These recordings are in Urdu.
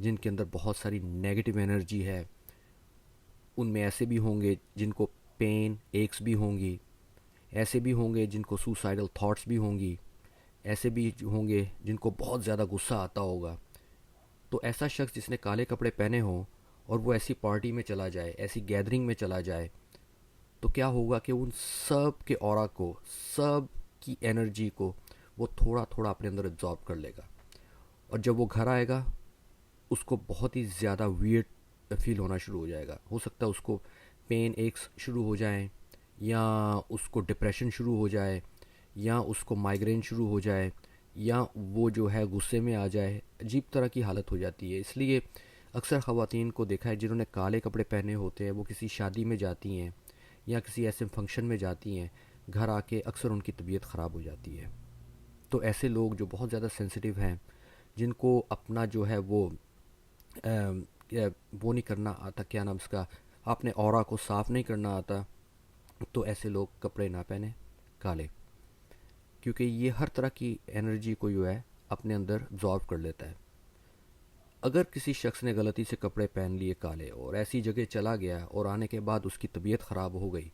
جن کے اندر بہت ساری نیگیٹو انرجی ہے. ان میں ایسے بھی ہوں گے جن کو پین ایکس بھی ہوں گی، ایسے بھی ہوں گے جن کو سوسائڈل تھاٹس بھی ہوں گی، ایسے بھی ہوں گے جن کو بہت زیادہ غصہ آتا ہوگا. تو ایسا شخص جس نے کالے کپڑے پہنے ہوں اور وہ ایسی پارٹی میں چلا جائے، ایسی گیدرنگ میں چلا جائے، تو کیا ہوگا کہ ان سب کے اورا کو، سب کی انرجی کو وہ تھوڑا تھوڑا اپنے اندر ایبزارب کر لے گا. اور جب وہ گھر آئے گا اس کو بہت ہی زیادہ ویئرڈ فیل ہونا شروع ہو جائے گا. ہو سکتا ہے اس کو پین ایکس شروع ہو جائیں، یا اس کو ڈپریشن شروع ہو جائے، یا اس کو مائیگرین شروع ہو جائے، یا وہ جو ہے غصے میں آ جائے. عجیب طرح کی حالت ہو جاتی ہے. اس لیے اکثر خواتین کو دیکھا ہے جنہوں نے کالے کپڑے پہنے ہوتے ہیں، وہ کسی شادی میں جاتی ہیں یا کسی ایسے فنکشن میں جاتی ہیں، گھر آ کے اکثر ان کی طبیعت خراب ہو جاتی ہے. تو ایسے لوگ جو بہت زیادہ سینسیٹیو ہیں، جن کو اپنا جو ہے وہ نہیں کرنا آتا، کیا نام اس کا، اپنے اورا کو صاف نہیں کرنا آتا، تو ایسے لوگ کپڑے نہ پہنیں کالے، کیونکہ یہ ہر طرح کی انرجی کو جو ہے اپنے اندر absorb کر لیتا ہے. اگر کسی شخص نے غلطی سے کپڑے پہن لیے کالے اور ایسی جگہ چلا گیا اور آنے کے بعد اس کی طبیعت خراب ہو گئی،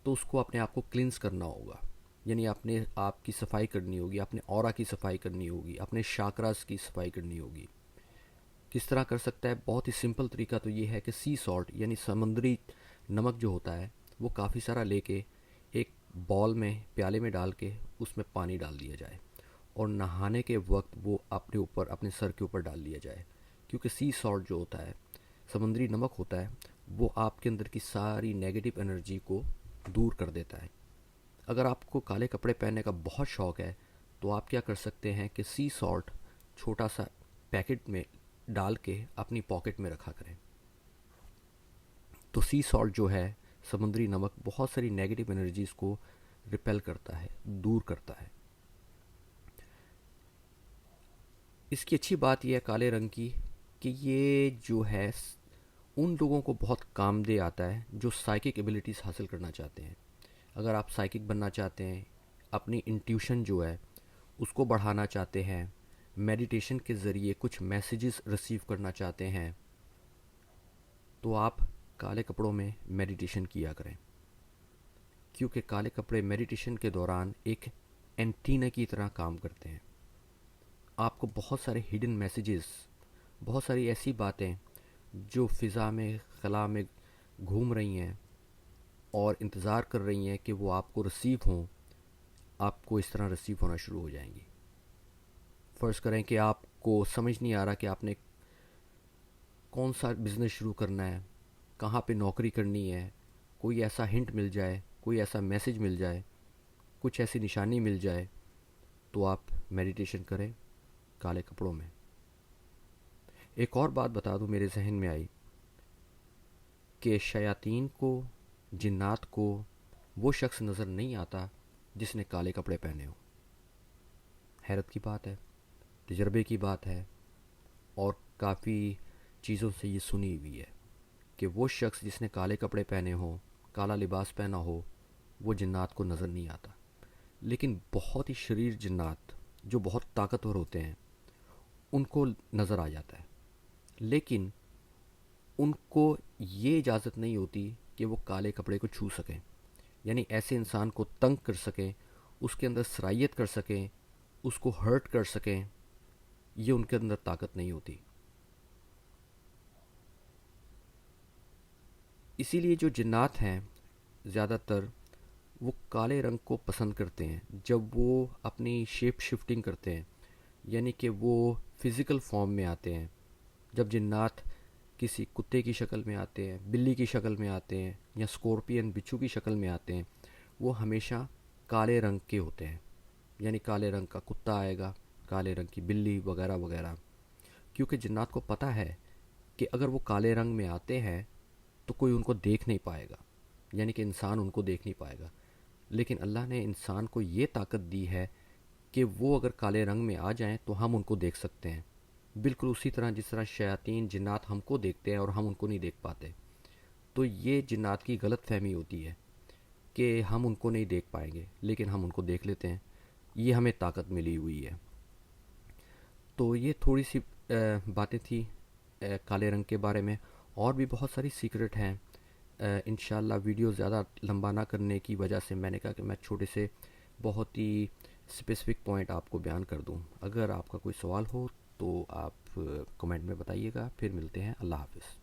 تو اس کو اپنے آپ کو کلینز کرنا ہوگا. یعنی اپنے آپ کی صفائی کرنی ہوگی، اپنے اورا کی صفائی کرنی ہوگی، اپنے شاکراز کی صفائی کرنی ہوگی. کس طرح کر سکتا ہے؟ بہت ہی سمپل طریقہ تو یہ ہے کہ سی سالٹ یعنی سمندری نمک جو ہوتا ہے وہ کافی سارا لے کے ایک بال میں، پیالے میں ڈال کے اس میں پانی ڈال دیا جائے، اور نہانے کے وقت وہ اپنے اوپر، اپنے سر کے اوپر ڈال دیا جائے. کیونکہ سی سالٹ جو ہوتا ہے، سمندری نمک ہوتا ہے، وہ آپ کے اندر کی ساری نیگیٹو انرجی کو دور کر دیتا ہے. اگر آپ کو کالے کپڑے پہننے کا بہت شوق ہے تو آپ کیا کر سکتے ہیں کہ سی سالٹ چھوٹا سا پیکٹ میں ڈال کے اپنی پاکٹ میں رکھا کریں. تو سی سالٹ جو ہے، سمندری نمک، بہت ساری نیگیٹو انرجیز کو ریپیل کرتا ہے، دور کرتا ہے. اس کی اچھی بات یہ ہے کالے رنگ کی کہ یہ جو ہے ان لوگوں کو بہت کام دے آتا ہے جو سائیکک ایبیلٹیز حاصل کرنا چاہتے ہیں. اگر آپ سائیکک بننا چاہتے ہیں، اپنی انٹیوشن جو ہے اس کو بڑھانا چاہتے ہیں، میڈیٹیشن کے ذریعے کچھ میسیجز ریسیو کرنا چاہتے ہیں، تو آپ کالے کپڑوں میں میڈیٹیشن کیا کریں. کیونکہ کالے کپڑے میڈیٹیشن کے دوران ایک اینٹینا کی طرح کام کرتے ہیں. آپ کو بہت سارے ہڈن میسیجز، بہت ساری ایسی باتیں جو فضا میں، خلا میں گھوم رہی ہیں اور انتظار کر رہی ہیں کہ وہ آپ کو ریسیو ہوں، آپ کو اس طرح ریسیو ہونا شروع ہو جائیں گی. فرض کریں کہ آپ کو سمجھ نہیں آ رہا کہ آپ نے کون سا بزنس شروع کرنا ہے، کہاں پہ نوکری کرنی ہے. کوئی ایسا ہنٹ مل جائے، کوئی ایسا میسج مل جائے، کچھ ایسی نشانی مل جائے، تو آپ میڈیٹیشن کریں کالے کپڑوں میں. ایک اور بات بتا دوں میرے ذہن میں آئی کہ شیاطین کو، جنات کو وہ شخص نظر نہیں آتا جس نے کالے کپڑے پہنے ہوں. حیرت کی بات ہے، تجربے کی بات ہے، اور کافی چیزوں سے یہ سنی ہوئی ہے کہ وہ شخص جس نے کالے کپڑے پہنے ہوں، کالا لباس پہنا ہو، وہ جنات کو نظر نہیں آتا. لیکن بہت ہی شریر جنات جو بہت طاقتور ہوتے ہیں ان کو نظر آ جاتا ہے. لیکن ان کو یہ اجازت نہیں ہوتی کہ وہ کالے کپڑے کو چھو سکیں، یعنی ایسے انسان کو تنگ کر سکیں، اس کے اندر سرایت کر سکیں، اس کو ہرٹ کر سکیں. یہ ان کے اندر طاقت نہیں ہوتی. اسی لیے جو جنات ہیں زیادہ تر وہ کالے رنگ کو پسند کرتے ہیں جب وہ اپنی شیپ شفٹنگ کرتے ہیں، یعنی کہ وہ فزیکل فارم میں آتے ہیں. جب جنات کسی کتے کی شکل میں آتے ہیں، بلی کی شکل میں آتے ہیں، یا اسکورپین بچھو کی شکل میں آتے ہیں، وہ ہمیشہ کالے رنگ کے ہوتے ہیں. یعنی کالے رنگ کا کتا آئے گا، کالے رنگ کی بلی وغیرہ وغیرہ. کیونکہ جنات کو پتہ ہے کہ اگر وہ کالے رنگ میں آتے ہیں تو کوئی ان کو دیکھ نہیں پائے گا، یعنی کہ انسان ان کو دیکھ نہیں پائے گا. لیکن اللہ نے انسان کو یہ طاقت دی ہے کہ وہ اگر کالے رنگ میں آ جائیں تو ہم ان کو دیکھ سکتے ہیں. بالکل اسی طرح جس طرح شیاطین جنات ہم کو دیکھتے ہیں اور ہم ان کو نہیں دیکھ پاتے. تو یہ جنات کی غلط فہمی ہوتی ہے کہ ہم ان کو نہیں دیکھ پائیں گے، لیکن ہم ان کو دیکھ لیتے ہیں. یہ ہمیں طاقت ملی ہوئی ہے. تو یہ تھوڑی سی باتیں تھی کالے رنگ کے بارے میں اور بھی بہت ساری سیکرٹ ہیں. انشاءاللہ ویڈیو زیادہ لمبا نہ کرنے کی وجہ سے میں نے کہا کہ میں چھوٹے سے بہت ہی اسپیسیفک پوائنٹ آپ کو بیان کر دوں. اگر آپ کا کوئی سوال ہو تو آپ کمنٹ میں بتائیے گا. پھر ملتے ہیں. اللہ حافظ.